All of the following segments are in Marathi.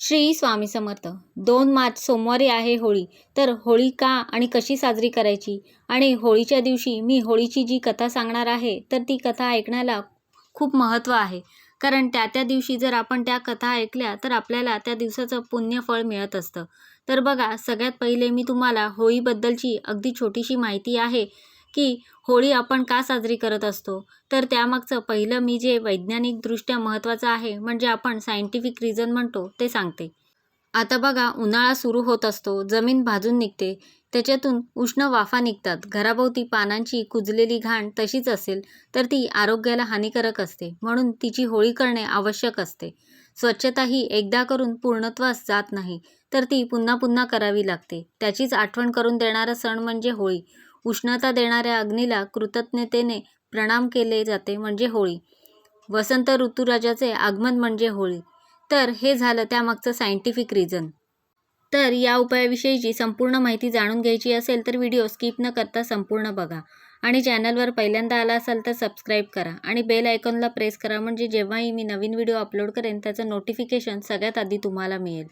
श्री स्वामी समर्थ. 2 मार्च सोमवारी आहे होळी. तर होळी का आणि कशी साजरी करायची आणि होळीच्या दिवशी मी होळीची जी कथा सांगणार आहे तर ती कथा ऐकण्याला खूप महत्त्व आहे. कारण त्या दिवशी जर आपण त्या कथा ऐकल्या तर आपल्याला त्या दिवसाचं पुण्यफळ मिळत असतं. तर बघा, सगळ्यात पहिले मी तुम्हाला होळीबद्दलची अगदी छोटीशी माहिती आहे की होळी आपण का साजरी करत असतो. तर त्यामागचं पहिलं मी जे वैज्ञानिकदृष्ट्या महत्त्वाचं आहे म्हणजे आपण सायंटिफिक रिझन म्हणतो ते सांगते. आता बघा, उन्हाळा सुरू होत असतो, जमीन भाजून निघते, त्याच्यातून उष्ण वाफा निघतात. घराभोवती पानांची कुजलेली घाण तशीच असेल तर ती आरोग्याला हानिकारक असते, म्हणून तिची होळी करणे आवश्यक असते. स्वच्छता ही एकदा करून पूर्णत्वास जात नाही, तर ती पुन्हा पुन्हा करावी लागते. त्याचीच आठवण करून देणारा सण म्हणजे होळी. उष्णता देणाऱ्या अग्नीला कृतज्ञतेने प्रणाम केले जाते म्हणजे होळी. वसंत ऋतुराजाचे आगमन म्हणजे होळी. तर हे झालं त्यामागचं सायंटिफिक रिझन. तर या उपायाविषयीची संपूर्ण माहिती जाणून घ्यायची असेल तर व्हिडिओ स्किप न करता संपूर्ण बघा. आणि चॅनलवर पहिल्यांदा आला असाल तर सबस्क्राईब करा आणि बेल आयकॉनला प्रेस करा, म्हणजे जेव्हाही मी नवीन व्हिडिओ अपलोड करेन त्याचं नोटिफिकेशन सगळ्यात आधी तुम्हाला मिळेल.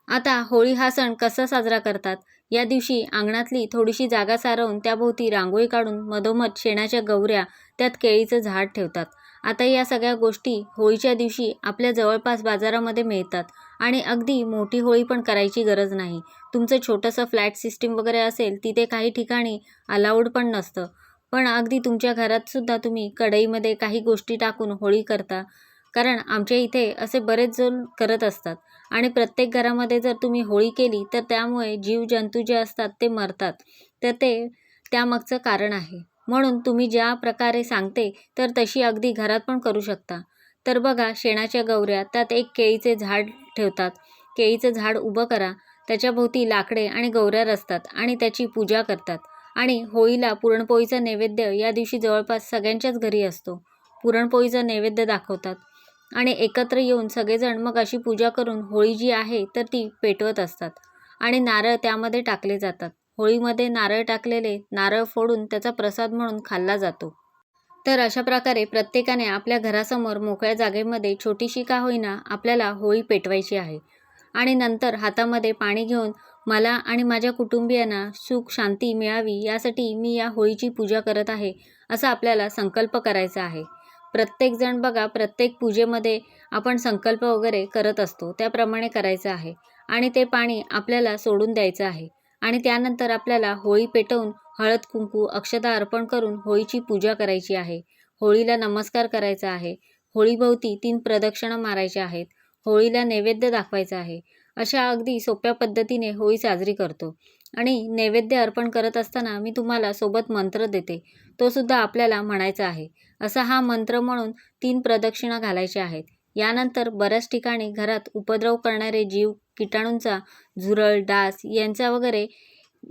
आता होळी हा सण कसा साजरा करतात. या दिवशी अंगणातली थोडीशी जागा सारवून त्याभोवती रांगोळी काढून मधोमध शेणाच्या गौऱ्या, त्यात केळीचं झाड ठेवतात. आता या सगळ्या गोष्टी होळीच्या दिवशी आपल्या जवळपास बाजारामध्ये मिळतात आणि अगदी मोठी होळी पण करायची गरज नाही. तुमचं छोटंसं फ्लॅट सिस्टीम वगैरे असेल तिथे काही ठिकाणी अलाउड पण नसतं, पण अगदी तुमच्या घरात सुद्धा तुम्ही कढईमध्ये काही गोष्टी टाकून होळी करता. कारण आमच्या इथे असे बरेच जण करत असतात आणि प्रत्येक घरामध्ये जर तुम्ही होळी केली तर त्यामुळे जीवजंतू जे असतात ते मरतात. तर ते त्यामागचं कारण आहे. म्हणून तुम्ही ज्या प्रकारे सांगते तर तशी अगदी घरात पण करू शकता. तर बघा, शेणाच्या गौऱ्या, त्यात एक केळीचे झाड ठेवतात. केळीचं झाड उभं करा, त्याच्याभोवती लाकडे आणि गौऱ्या रचतात आणि त्याची पूजा करतात. आणि होळीला पुरणपोळीचा नैवेद्य या दिवशी जवळपास सगळ्यांच्याच घरी असतो. पुरणपोळीचा नैवेद्य दाखवतात आणि एकत्र येऊन सगळेजण मग अशी पूजा करून होळी जी आहे तर ती पेटवत असतात आणि नारळ त्यामध्ये टाकले जातात. होळीमध्ये नारळ टाकलेले नारळ फोडून त्याचा प्रसाद म्हणून खाल्ला जातो. तर अशा प्रकारे प्रत्येकाने आपल्या घरासमोर मोकळ्या जागेमध्ये छोटीशी का होईना आपल्याला होळी पेटवायची आहे. आणि नंतर हातामध्ये पाणी घेऊन मला आणि माझ्या कुटुंबियांना सुख शांती मिळावी यासाठी मी या होळीची पूजा करत आहे असा आपल्याला संकल्प करायचा आहे. प्रत्येकजण बघा, प्रत्येक पूजेमध्ये आपण संकल्प वगैरे करत असतो त्याप्रमाणे करायचं आहे आणि ते पाणी आपल्याला सोडून द्यायचं आहे. आणि त्यानंतर आपल्याला होळी पेटवून हळद कुंकू अक्षता अर्पण करून होळीची पूजा करायची आहे. होळीला नमस्कार करायचा आहे. होळीभोवती 3 प्रदक्षिणा मारायच्या आहेत. होळीला नैवेद्य दाखवायचा आहे. अशा अगदी सोप्या पद्धतीने होळी साजरी करतो. आणि नैवेद्य अर्पण करत असताना मी तुम्हाला सोबत मंत्र देते, तो सुद्धा आपल्याला म्हणायचा आहे. असा हा मंत्र म्हणून 3 प्रदक्षिणा घालायच्या आहेत. यानंतर बऱ्याच ठिकाणी घरात उपद्रव करणारे जीव, किटाणूंचा, झुरळ, डास यांचा वगैरे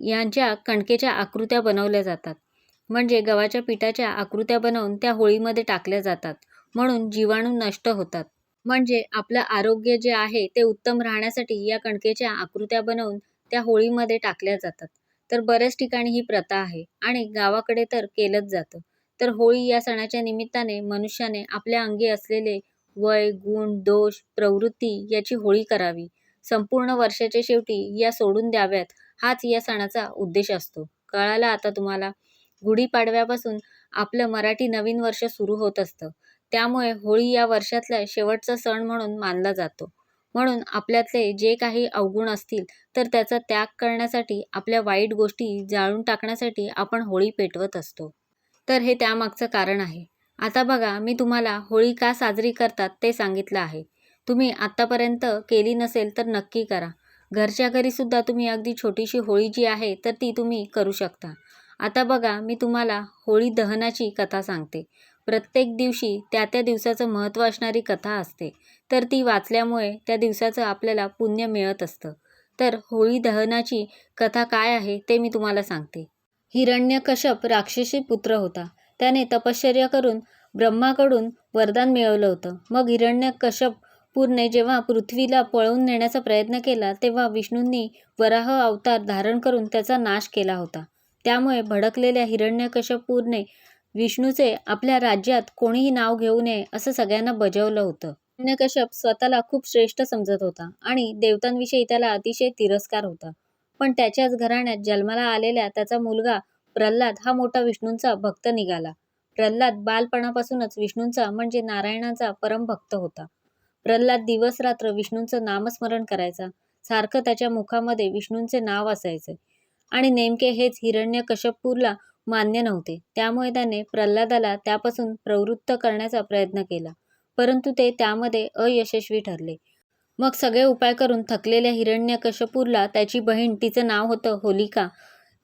यांच्या कणकेच्या आकृत्या बनवल्या जातात. म्हणजे गव्हाच्या पिठाच्या आकृत्या बनवून त्या होळीमध्ये टाकल्या जातात, म्हणून जीवाणू नष्ट होतात. म्हणजे आपलं आरोग्य जे आहे ते उत्तम राहण्यासाठी या कणकेच्या आकृत्या बनवून त्या होळीमध्ये टाकल्या जातात. तर बऱ्याच ठिकाणी ही प्रथा आहे आणि गावाकडे तर केलंच जातं. तर होळी या सणाच्या निमित्ताने मनुष्याने आपल्या अंगी असलेले वय, गुण, दोष, प्रवृत्ती याची होळी करावी. संपूर्ण वर्षाच्या शेवटी या सोडून द्याव्यात, हाच या सणाचा उद्देश असतो. कळालं आता तुम्हाला? गुढीपाडव्यापासून आपलं मराठी नवीन वर्ष सुरू होत असतं. त्यामुळे होळी या वर्षातला शेवटचा सण म्हणून मानला जातो. म्हणून आपल्यातले जे काही अवगुण असतील तर त्याचा त्याग करण्यासाठी, आपल्या वाईट गोष्टी जाळून टाकण्यासाठी आपण होळी पेटवत असतो. तर हे त्यामागचं कारण आहे. आता बघा, मी तुम्हाला होळी का साजरी करतात ते सांगितलं आहे. तुम्ही आत्तापर्यंत केली नसेल तर नक्की करा. घरच्या घरीसुद्धा तुम्ही अगदी छोटीशी होळी जी आहे तर ती तुम्ही करू शकता. आता बघा, मी तुम्हाला होळी दहनाची कथा सांगते. प्रत्येक दिवशी त्या दिवसाचं महत्त्व असणारी कथा असते. तर ती वाचल्यामुळे त्या दिवसाचं आपल्याला पुण्य मिळत असतं. तर होळी दहनाची कथा काय आहे ते मी तुम्हाला सांगते. हिरण्यकश्यप राक्षसी पुत्र होता. त्याने तपश्चर्या करून ब्रह्माकडून वरदान मिळवलं होतं. मग हिरण्यकश्यपूने जेव्हा पृथ्वीला पळवून नेण्याचा प्रयत्न केला तेव्हा विष्णूंनी वराह अवतार धारण करून त्याचा नाश केला होता. त्यामुळे भडकलेल्या हिरण्यकश्यपूने विष्णूचे आपल्या राज्यात कोणीही नाव घेऊ नये असं सगळ्यांना बजावलं होतं. हिरण्यकश्यप स्वतःला खूप श्रेष्ठ समजत होता आणि देवतांविषयी त्याला अतिशय तिरस्कार होता. पण त्याच्याच घराण्यात जन्माला आलेला त्याचा मुलगा प्रल्हाद हा मोठा विष्णूंचा भक्त निघाला. प्रल्हाद बालपणापासूनच विष्णूंचा म्हणजे नारायणाचा परमभक्त होता. प्रल्हाद दिवस-रात्र विष्णूंचं नामस्मरण करायचा. सारखं त्याच्या मुखामध्ये विष्णूंचे नाव असायचे आणि नेमके हेच हिरण्यकश्यपूला मान्य नव्हते. त्यामुळे त्याने प्रल्हादाला त्यापासून प्रवृत्त करण्याचा प्रयत्न केला. परंतु ते त्यामध्ये अयशस्वी ठरले. मग सगळे उपाय करून थकलेल्या हिरण्यकश्यपूला त्याची बहीण, तिचं नाव होतं होलिका,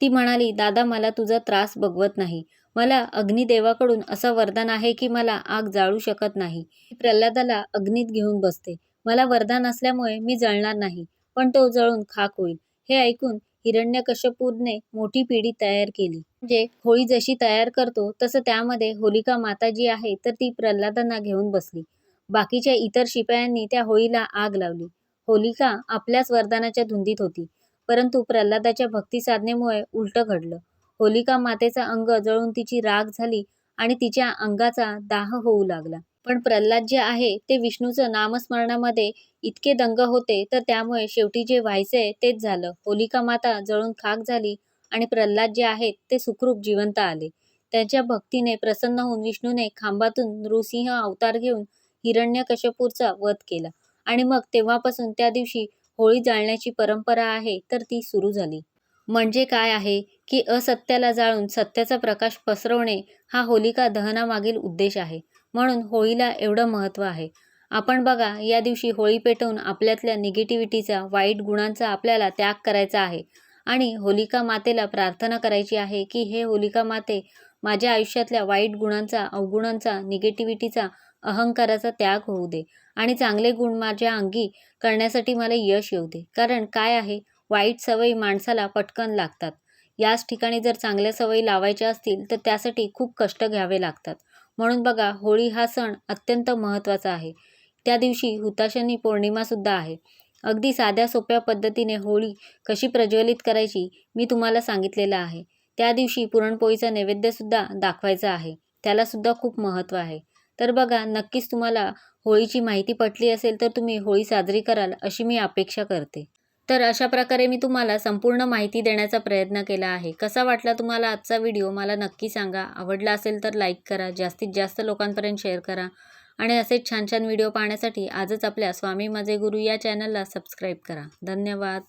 ती म्हणाली, "दादा, मला तुझा त्रास बघवत नाही. मला अग्निदेवाकडून असं वरदान आहे की मला आग जाळू शकत नाही. ती प्रल्हादाला अग्नीत घेऊन बसते. मला वरदान असल्यामुळे मी जळणार नाही, पण तो जळून खाक होईल." हे ऐकून हिरण्यकश्यपूने मोठी पिढी तयार केली. म्हणजे होळी जशी तयार करतो तसं त्यामध्ये होलिका माता जी आहे तर ती प्रल्हादांना घेऊन बसली. बाकीच्या इतर शिपायांनी त्या होळीला आग लावली. होलिका आपल्याच वरदानाच्या धुंदीत होती. परंतु प्रल्हादाच्या भक्तिसाधनेमुळे उलटं घडलं. होलिका मातेचा अंग जळून तिची राख झाली आणि तिच्या अंगाचा दाह होऊ लागला. पण प्रल्हाद जे आहे ते विष्णूचं नामस्मरणामध्ये इतके दंग होते तर त्यामुळे शेवटी जे व्हायचंय तेच झालं. होलिका माता जळून खाक झाली आणि प्रल्हाद जे आहेत ते सुखरूप जिवंत आले. त्यांच्या भक्तीने प्रसन्न होऊन विष्णूने खांबातून नृसिंह अवतार घेऊन हिरण्यकश्यपूचा वध केला आणि मग तेव्हापासून त्या दिवशी होळी जाळण्याची परंपरा आहे तर ती सुरू झाली. म्हणजे काय आहे की असत्याला जाळून सत्याचा प्रकाश पसरवणे हा होलिका दहनामागील उद्देश आहे. म्हणून होळीला एवढं महत्त्व आहे. आपण बघा, या दिवशी होळी पेटवून आपल्यातल्या निगेटिव्हिटीचा, वाईट गुणांचा आपल्याला त्याग करायचा आहे आणि होलिका मातेला प्रार्थना करायची आहे की हे होलिका माते, माझ्या आयुष्यातल्या वाईट गुणांचा, अवगुणांचा, निगेटिव्हिटीचा, अहंकाराचा त्याग होऊ दे आणि चांगले गुण माझ्या अंगी करण्यासाठी मला यश येऊ दे. कारण काय आहे, वाईट सवयी माणसाला पटकन लागतात. याच ठिकाणी जर चांगल्या सवयी लावायच्या असतील तर त्यासाठी खूप कष्ट घ्यावे लागतात. म्हणून बघा, होळी हा सण अत्यंत महत्त्वाचा आहे. त्या दिवशी हुताशनी पौर्णिमासुद्धा आहे. अगदी साध्या सोप्या पद्धतीने होळी कशी प्रज्वलित करायची मी तुम्हाला सांगितलेलं आहे. त्या दिवशी पुरणपोळीचा नैवेद्यसुद्धा दाखवायचा आहे. त्यालासुद्धा खूप महत्त्व आहे. तर बघा, नक्कीच तुम्हाला होळीची माहिती पटली असेल तर तुम्ही होळी साजरी कराल अशी मी अपेक्षा करते. तर अशा प्रकारे मी तुम्हाला संपूर्ण माहिती देण्याचा प्रयत्न केला आहे. कसा वाटला तुम्हाला आजचा व्हिडिओ मला नक्की सांगा. आवडला असेल तर लाईक करा, जास्तीत जास्त लोकांपर्यंत शेअर करा आणि असेच छान छान व्हिडिओ पाहण्यासाठी आजच आपल्या स्वामी माझे गुरु या चॅनलला सबस्क्राईब करा. धन्यवाद.